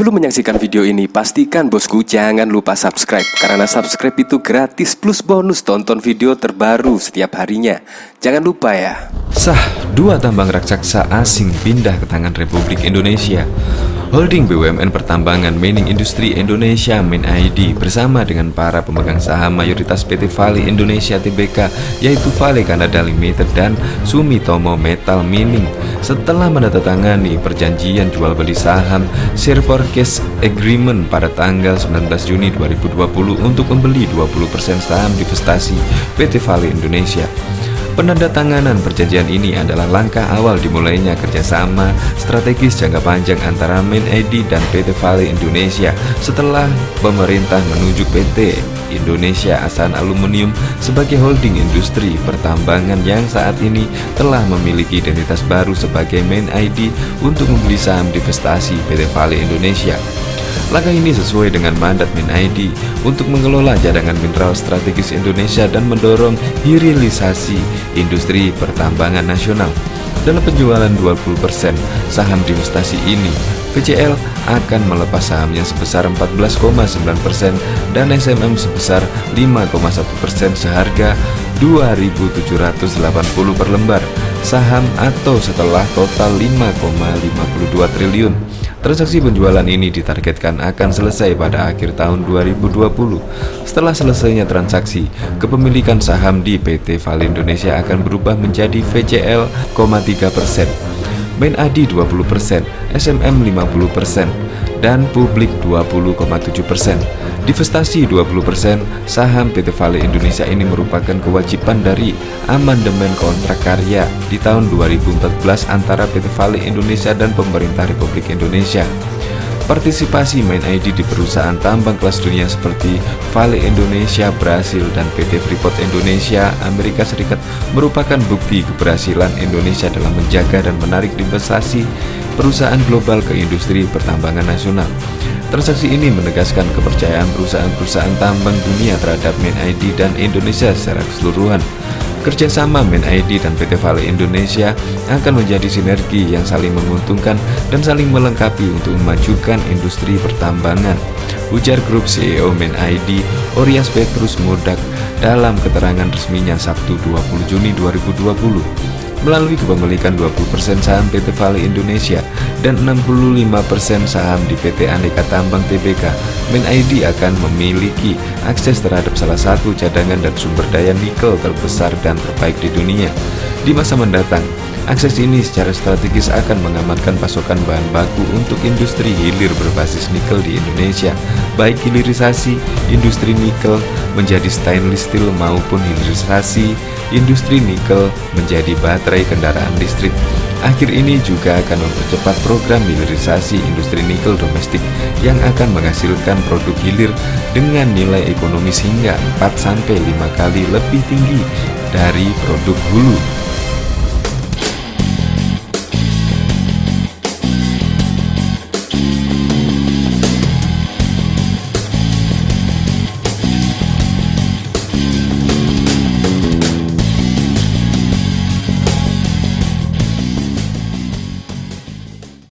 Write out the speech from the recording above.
Sebelum menyaksikan video ini, pastikan bosku jangan lupa subscribe. Karena subscribe itu gratis plus bonus tonton video terbaru setiap harinya. Jangan lupa ya. Sah, dua tambang raksasa asing pindah ke tangan Republik Indonesia. Holding BUMN Pertambangan Mining Industri Indonesia (MINID) bersama dengan para pemegang saham mayoritas PT Vale Indonesia Tbk, yaitu Vale Canada Limited dan Sumitomo Metal Mining, setelah menandatangani perjanjian jual beli saham share purchase agreement pada tanggal 19 Juni 2020 untuk membeli 20% saham divestasi PT Vale Indonesia. Penandatanganan perjanjian ini adalah langkah awal dimulainya kerjasama strategis jangka panjang antara MINID dan PT Vale Indonesia setelah pemerintah menunjuk PT Indonesia Asan Aluminium sebagai holding industri pertambangan yang saat ini telah memiliki identitas baru sebagai MINID untuk membeli saham divestasi PT Vale Indonesia. Langkah ini sesuai dengan mandat MINID untuk mengelola cadangan mineral strategis Indonesia dan mendorong hilirisasi industri pertambangan nasional. Dalam penjualan 20% saham divestasi ini, VCL akan melepas sahamnya sebesar 14,9% dan SMM sebesar 5,1% seharga 2.780 per lembar saham atau setelah total 5,52 triliun. Transaksi penjualan ini ditargetkan akan selesai pada akhir tahun 2020. Setelah selesainya transaksi, kepemilikan saham di PT Vale Indonesia akan berubah menjadi VCL, 3%, MINID 20%, SMM 50%, dan publik 20,7%. Divestasi 20% saham PT Vale Indonesia ini merupakan kewajiban dari amandemen kontrak karya di tahun 2014 antara PT Vale Indonesia dan pemerintah Republik Indonesia. Partisipasi MINID di perusahaan tambang kelas dunia seperti Vale Indonesia Brasil dan PT Freeport Indonesia Amerika Serikat merupakan bukti keberhasilan Indonesia dalam menjaga dan menarik investasi perusahaan global ke industri pertambangan nasional. Transaksi ini menegaskan kepercayaan perusahaan-perusahaan tambang dunia terhadap MINID dan Indonesia secara keseluruhan. Kerjasama MINID dan PT Vale Indonesia akan menjadi sinergi yang saling menguntungkan dan saling melengkapi untuk memajukan industri pertambangan, ujar Grup CEO MINID Orias Petrus Modak dalam keterangan resminya Sabtu 20 Juni 2020. Melalui kepemilikan 20% saham PT Vale Indonesia dan 65% saham di PT Aneka Tambang Tbk, MINID akan memiliki akses terhadap salah satu cadangan dan sumber daya nikel terbesar dan terbaik di dunia. Di masa mendatang, akses ini secara strategis akan mengamankan pasokan bahan baku untuk industri hilir berbasis nikel di Indonesia, baik hilirisasi industri nikel menjadi stainless steel maupun hilirisasi industri nikel menjadi baterai kendaraan listrik. Akhir ini juga akan mempercepat program hilirisasi industri nikel domestik yang akan menghasilkan produk hilir dengan nilai ekonomis hingga 4-5 kali lebih tinggi dari produk hulu.